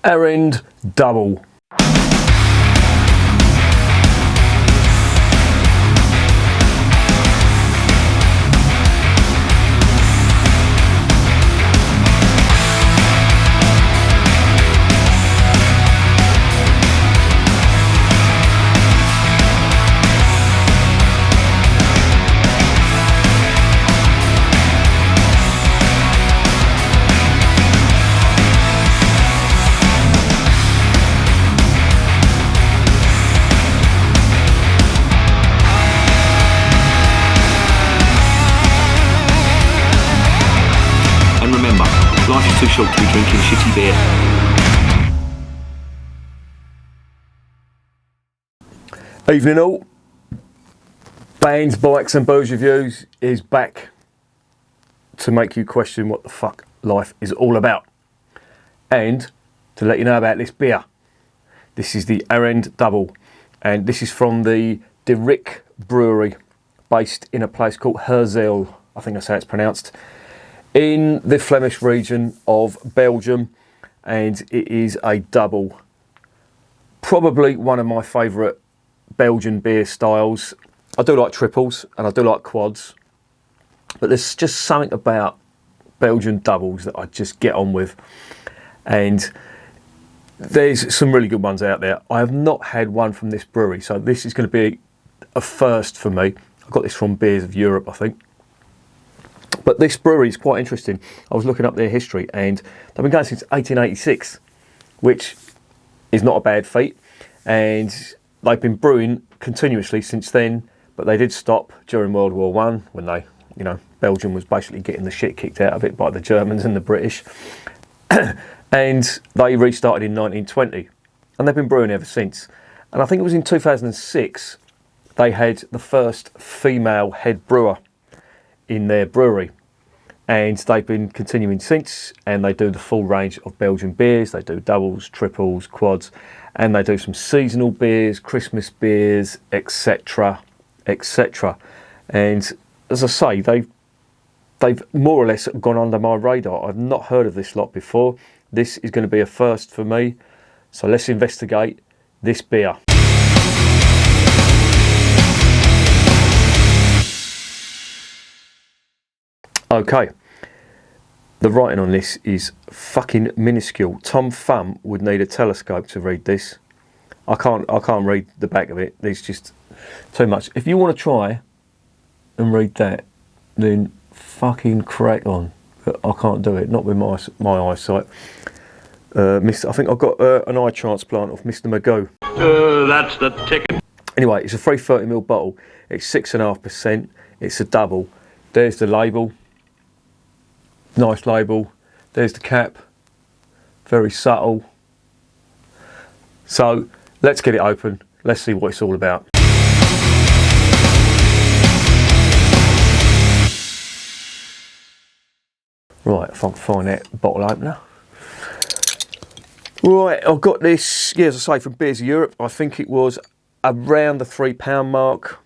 Arend Dubbel. Life is too short to be drinking shitty beer. Evening all. Bands, Bikes and Booze Reviews is back to make you question what the fuck life is all about. And to let you know about this beer. This is the Arend Dubbel. And this is from the Ryck Brewery, based in a place called Herzeel, I think that's how it's pronounced, in the Flemish region of Belgium, and it is a double. Probably one of my favourite Belgian beer styles. I do like triples and I do like quads, but there's just something about Belgian doubles that I just get on with, and there's some really good ones out there. I have not had one from this brewery, so this is going to be a first for me. I got this from Beers of Europe, I think. But this brewery is quite interesting. I was looking up their history and they've been going since 1886, which is not a bad feat. And they've been brewing continuously since then, but they did stop during World War One when they, Belgium was basically getting the shit kicked out of it by the Germans and the British. And they restarted in 1920 and they've been brewing ever since. And I think it was in 2006 they had the first female head brewer in their brewery, and they've been continuing since, and they do the full range of Belgian beers. They do doubles, triples, quads, and they do some seasonal beers, Christmas beers, etc, etc. And as I say, they've more or less gone under my radar. I've not heard of this lot before. This is going to be a first for me, so let's investigate this beer. Okay, the writing on this is fucking minuscule. Tom Thumb would need a telescope to read this. I can't read the back of it. There's just too much. If you want to try and read that, then fucking crack on. But I can't do it. Not with my eyesight. I think I've got an eye transplant of Mr. Magoo. That's the ticket. Anyway, it's a 330ml bottle. It's 6.5%. It's a double. There's the label. Nice label. There's the cap. Very subtle. So let's get it open. Let's see what it's all about. Right, if I can find that bottle opener. Right, I've got this, as I say, from Beers of Europe. I think it was around the £3 mark.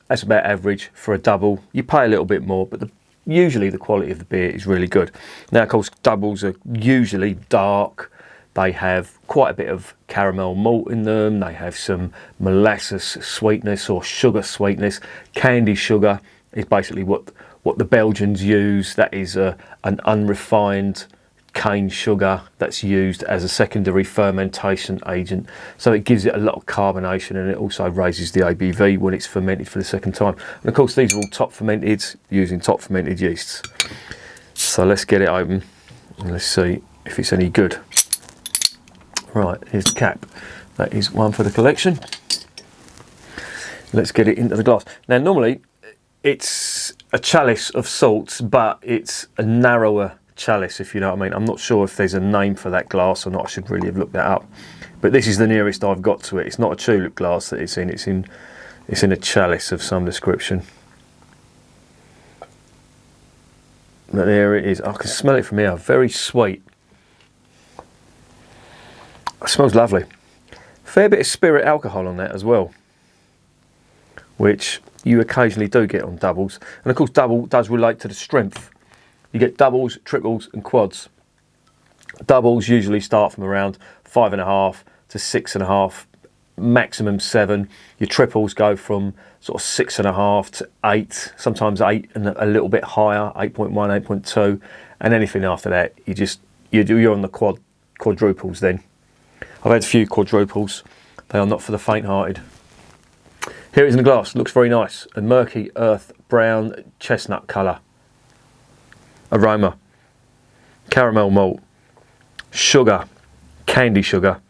That's about average for a double. You pay a little bit more, but usually the quality of the beer is really good. Now, of course, doubles are usually dark. They have quite a bit of caramel malt in them. They have some molasses sweetness or sugar sweetness. Candy sugar is basically what the Belgians use. That is an unrefined cane sugar that's used as a secondary fermentation agent. So it gives it a lot of carbonation, and it also raises the ABV when it's fermented for the second time. And of course, these are all top fermented using top fermented yeasts. So let's get it open and let's see if it's any good. Right, here's the cap. That is one for the collection. Let's get it into the glass. Now, normally it's a chalice of salts, but it's a narrower chalice, if you know what I mean. I'm not sure if there's a name for that glass or not. I should really have looked that up. But this is the nearest I've got to it. It's not a tulip glass that it's in. It's in a chalice of some description. But there it is. I can smell it from here. Very sweet. It smells lovely. Fair bit of spirit alcohol on that as well, which you occasionally do get on doubles. And of course, double does relate to the strength. You get doubles, triples and quads. Doubles usually start from around 5.5 to 6.5, maximum 7. Your triples go from sort of 6.5 to 8, sometimes 8 and a little bit higher, 8.1, 8.2, and anything after that, you're on the quadruples then. I've had a few quadruples. They are not for the faint-hearted. Here it is in the glass. Looks very nice. A murky earth brown chestnut colour. Aroma. Caramel malt. Sugar. Candy sugar.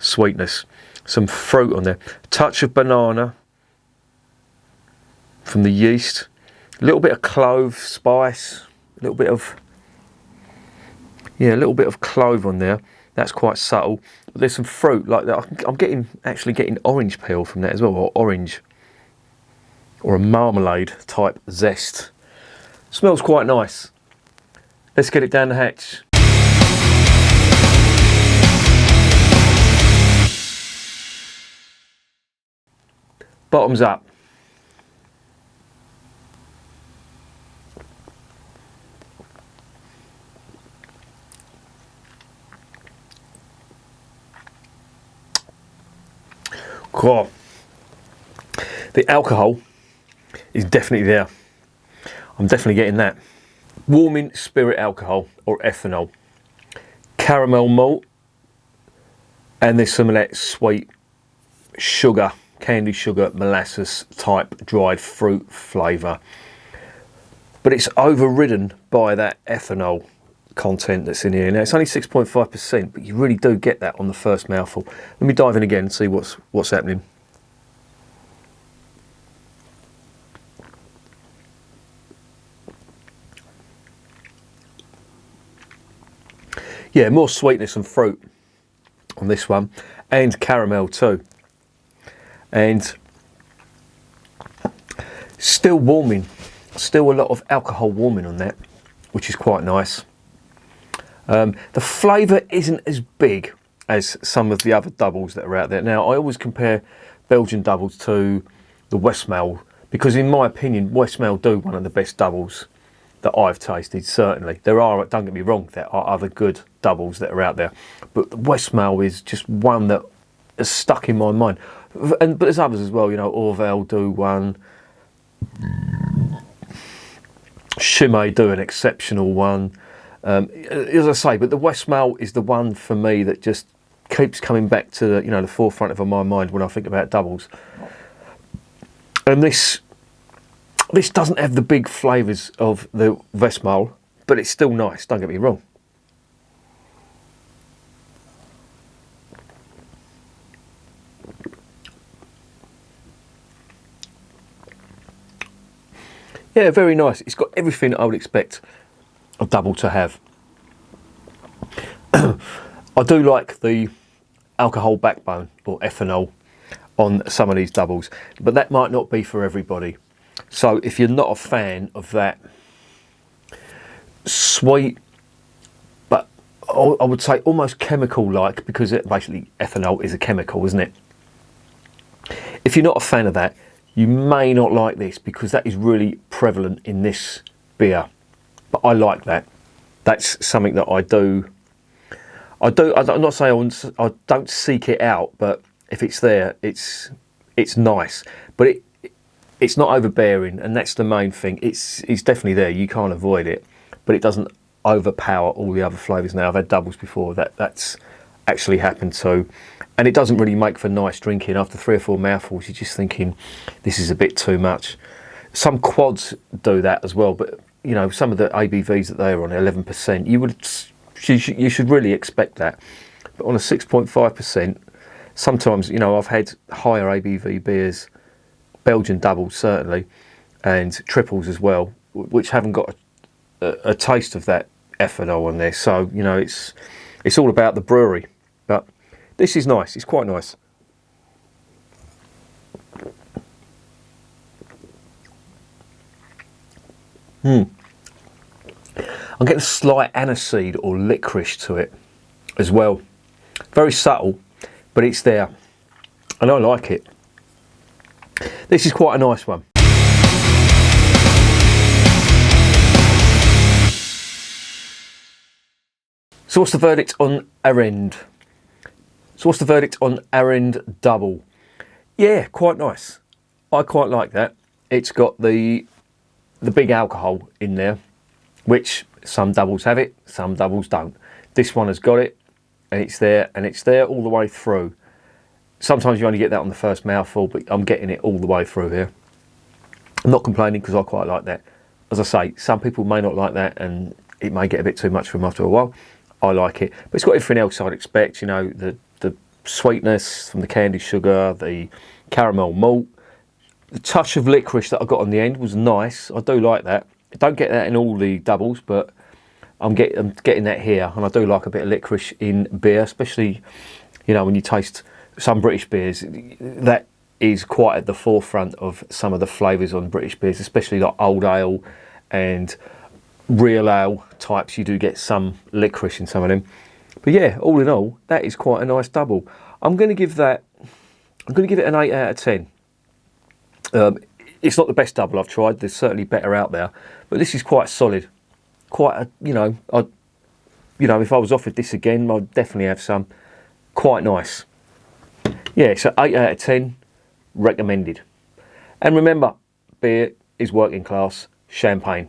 Sweetness. Some fruit on there. Touch of banana from the yeast. A little bit of clove spice. A little bit of clove on there. That's quite subtle. But there's some fruit like that. I'm actually getting orange peel from that as well, or orange, or a marmalade type zest. Smells quite nice. Let's get it down the hatch. Bottoms up. Cool. The alcohol is definitely there. I'm definitely getting that. Warming spirit alcohol, or ethanol. Caramel malt. And there's some of that sweet sugar, candy sugar, molasses type dried fruit flavour. But it's overridden by that ethanol content that's in here. Now it's only 6.5%, but you really do get that on the first mouthful. Let me dive in again and see what's happening. Yeah, more sweetness and fruit on this one, and caramel too, and still warming, still a lot of alcohol warming on that, which is quite nice. The flavour isn't as big as some of the other doubles that are out there. Now, I always compare Belgian doubles to the Westmalle, because in my opinion, Westmalle do one of the best doubles that I've tasted, certainly. There are, don't get me wrong, there are other good doubles that are out there, but Westmalle is just one that is stuck in my mind. But there's others as well, you know, Orval do one, Chimay do an exceptional one. As I say, but the Westmalle is the one for me that just keeps coming back to the, the forefront of my mind when I think about doubles. And this doesn't have the big flavours of the Westmalle, but it's still nice, don't get me wrong. Yeah, very nice. It's got everything I would expect a double to have. I do like the alcohol backbone, or ethanol, on some of these doubles, but that might not be for everybody. So if you're not a fan of that sweet, but I would say almost chemical-like, because basically ethanol is a chemical, isn't it? If you're not a fan of that, you may not like this, because that is really prevalent in this beer. But I like that. That's something that I do. I'm not saying I don't seek it out, but if it's there, it's nice. But it's not overbearing, and that's the main thing. It's definitely there. You can't avoid it, but it doesn't overpower all the other flavours. Now, I've had doubles before that's actually happened too, and it doesn't really make for nice drinking. After 3 or 4 mouthfuls, you're just thinking, this is a bit too much. Some quads do that as well, but some of the ABVs that they're on, 11%, you should really expect that. But on a 6.5%, sometimes, I've had higher ABV beers, Belgian doubles certainly, and triples as well, which haven't got a taste of that ethanol on there. So, it's all about the brewery. But this is nice. It's quite nice. I'm getting a slight aniseed or licorice to it as well. Very subtle, but it's there, and I like it. This is quite a nice one. So what's the verdict on Arend? Arend Dubbel? Yeah, quite nice. I quite like that. It's got the big alcohol in there, which some doubles have it, some doubles don't. This one has got it, and it's there all the way through. Sometimes you only get that on the first mouthful, but I'm getting it all the way through here. I'm not complaining because I quite like that. As I say, some people may not like that, and it may get a bit too much for them after a while. I like it, but it's got everything else I'd expect. You know, the sweetness from the candy sugar, the caramel malt, the touch of licorice that I got on the end was nice. I do like that. I don't get that in all the doubles, but I'm getting that here, and I do like a bit of licorice in beer, especially, you know, when you taste some British beers. That is quite at the forefront of some of the flavours on British beers, especially like old ale and real ale types. You do get some licorice in some of them. But yeah, all in all, that is quite a nice double. I'm going to give it an 8 out of 10. It's not the best double I've tried. There's certainly better out there, but this is quite solid. Quite a, if I was offered this again, I'd definitely have some. Quite nice. Yeah, so 8 out of 10, recommended. And remember, beer is working class champagne.